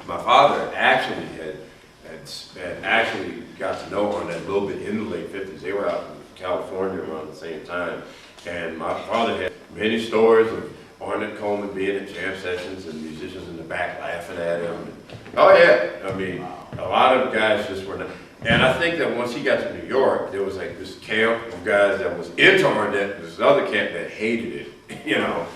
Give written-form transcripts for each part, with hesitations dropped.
My father actually had actually got to know Ornette a little bit in the late 50s. They were out in California around the same time. And my father had many stories of Ornette Coleman being at jam sessions and musicians in the back laughing at him. Oh yeah, I mean, a lot of guys just were not. And I think that once he got to New York, there was like this camp of guys that was into Ornette, and this other camp that hated it, you know.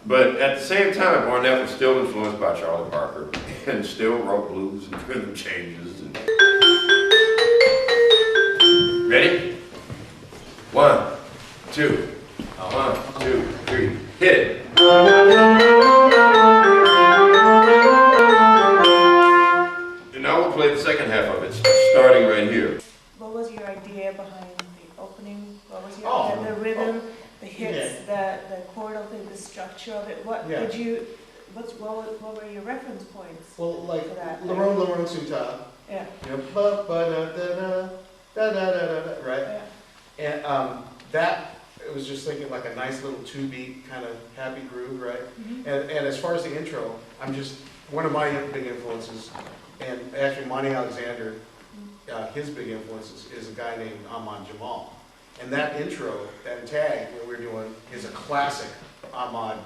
But at the same time, Ornette was still influenced by Charlie Parker and still wrote blues and rhythm changes. And... Ready? 1, 2, 1, 2, 3, hit it. And now we'll play the second half of it, starting right here. What was your idea behind the opening? What was your idea? The rhythm, the hits, the chordal thing, the structure of it. What did you? What were your reference points? Well, like for that? Laurent Suta. Yeah. You know, right? Yeah. And that, it was just thinking like a nice little 2-beat kind of happy groove, right? Mm-hmm. And as far as the intro, one of my big influences, and actually Monty Alexander, his big influence is a guy named Ahmad Jamal. And that intro, that tag that we're doing is a classic Ahmad,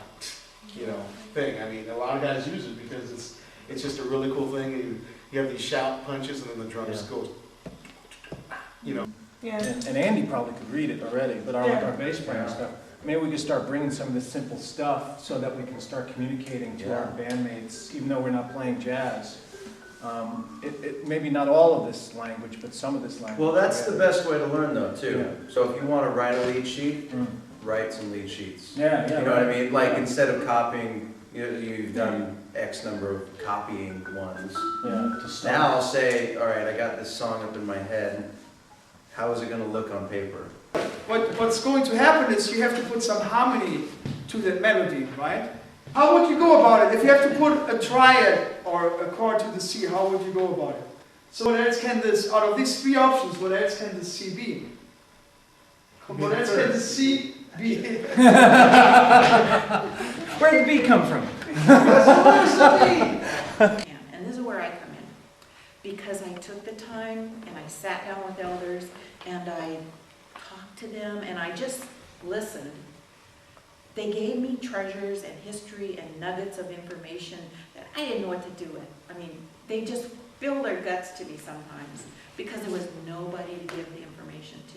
thing. I mean, a lot of guys use it because it's just a really cool thing. You have these shout punches and then the drums goes, Yeah. And Andy probably could read it already, but our bass player and stuff. Maybe we could start bringing some of this simple stuff so that we can start communicating to our bandmates, even though we're not playing jazz. Maybe not all of this language, but some of this language. Well, that's the best way to learn, though, too. Yeah. So if you want to write a lead sheet, write some lead sheets. Yeah. You know what I mean? Like instead of copying, you've done X number of copying ones. Yeah. To start. Now I'll say, all right, I got this song up in my head. How is it going to look on paper? What's going to happen is you have to put some harmony to that melody, right? How would you go about it? If you have to put a triad or a chord to the C, how would you go about it? So what else can this, out of these 3 options, what else can the C be? What else can the C be? Where did the B come from? And this is where I come in, because I took the time and I sat down with elders and I talked to them and I just listened. They gave me treasures and history and nuggets of information that I didn't know what to do with. I mean, they just fill their guts to me sometimes because there was nobody to give the information to.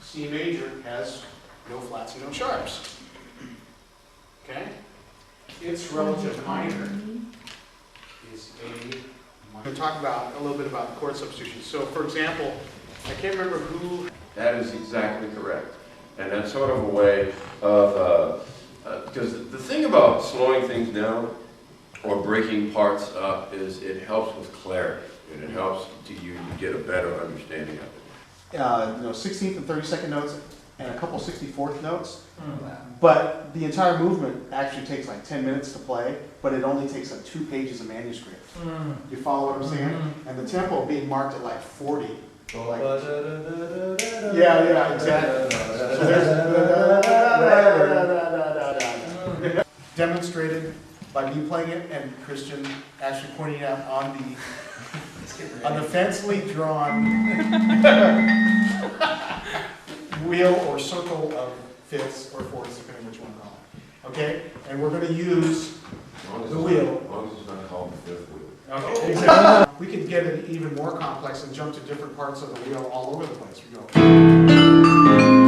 C major has no flats and no sharps. Okay? Its relative minor is A minor. I'm going to talk about a little bit about chord substitution. So, for example, I can't remember who. That is exactly correct. And that's sort of a way of, because the thing about slowing things down or breaking parts up is it helps with clarity and it helps you get a better understanding of it. 16th and 32nd notes and a couple 64th notes. But the entire movement actually takes like 10 minutes to play, but it only takes like 2 pages of manuscript. You follow what I'm saying? And the tempo being marked at like 40. So like, yeah, exactly. So there's demonstrated by me playing it and Christian actually pointing out on the fancily drawn wheel or circle of fifths or fourths, depending which one you call it. Okay? And we're going to use the wheel. As long as it's not called the fifth wheel. Okay, exactly. We can get it even more complex and jump to different parts of the wheel all over the place. We go.